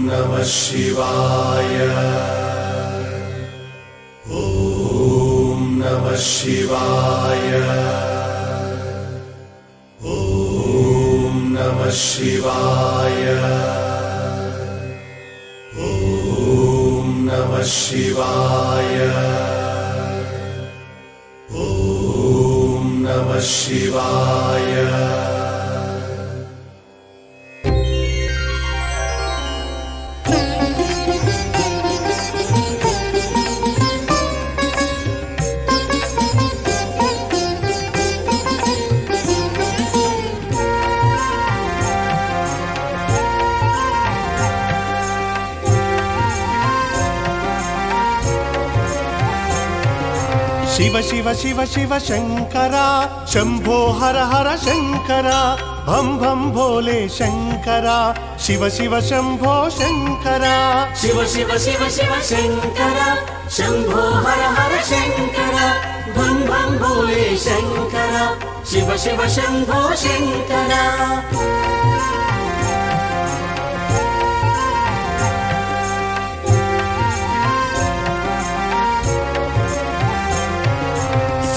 नमः शिवाय। ॐ नमः शिवाय। ॐ नमः शिवाय। ॐ नमः शिवाय। ॐ नमः शिवाय। शिव शिव शिव शिव शंकरा शंभो हर हर शंकरा भम भम भोले शंकरा शिव शिव शंभो शंकरा शिव शिव शिव शिव शंकरा शंभो हर हर शंकरा भम भम भोले शंकरा शिव शिव शंभो शंकरा।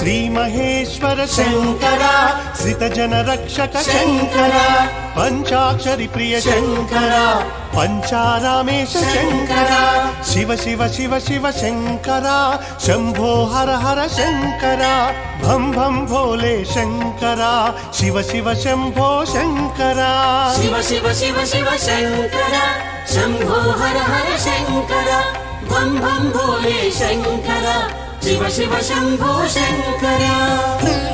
श्री महेश्वर शंकरा श्रित जन रक्षक शंकरा पंचाक्षरी प्रिय शंकरा पंचारामेश शंकरा शिव शिव शिव शिव शंकरा शंभो हर हर शंकरा भम भम भोले शंकरा शिव शिव शंभो शंकरा। शिव शिव शिव शिव शंकरा शंभो हर हर शंकरा भम भम भोले शंकरा शिव शिव शंभो शंकरा।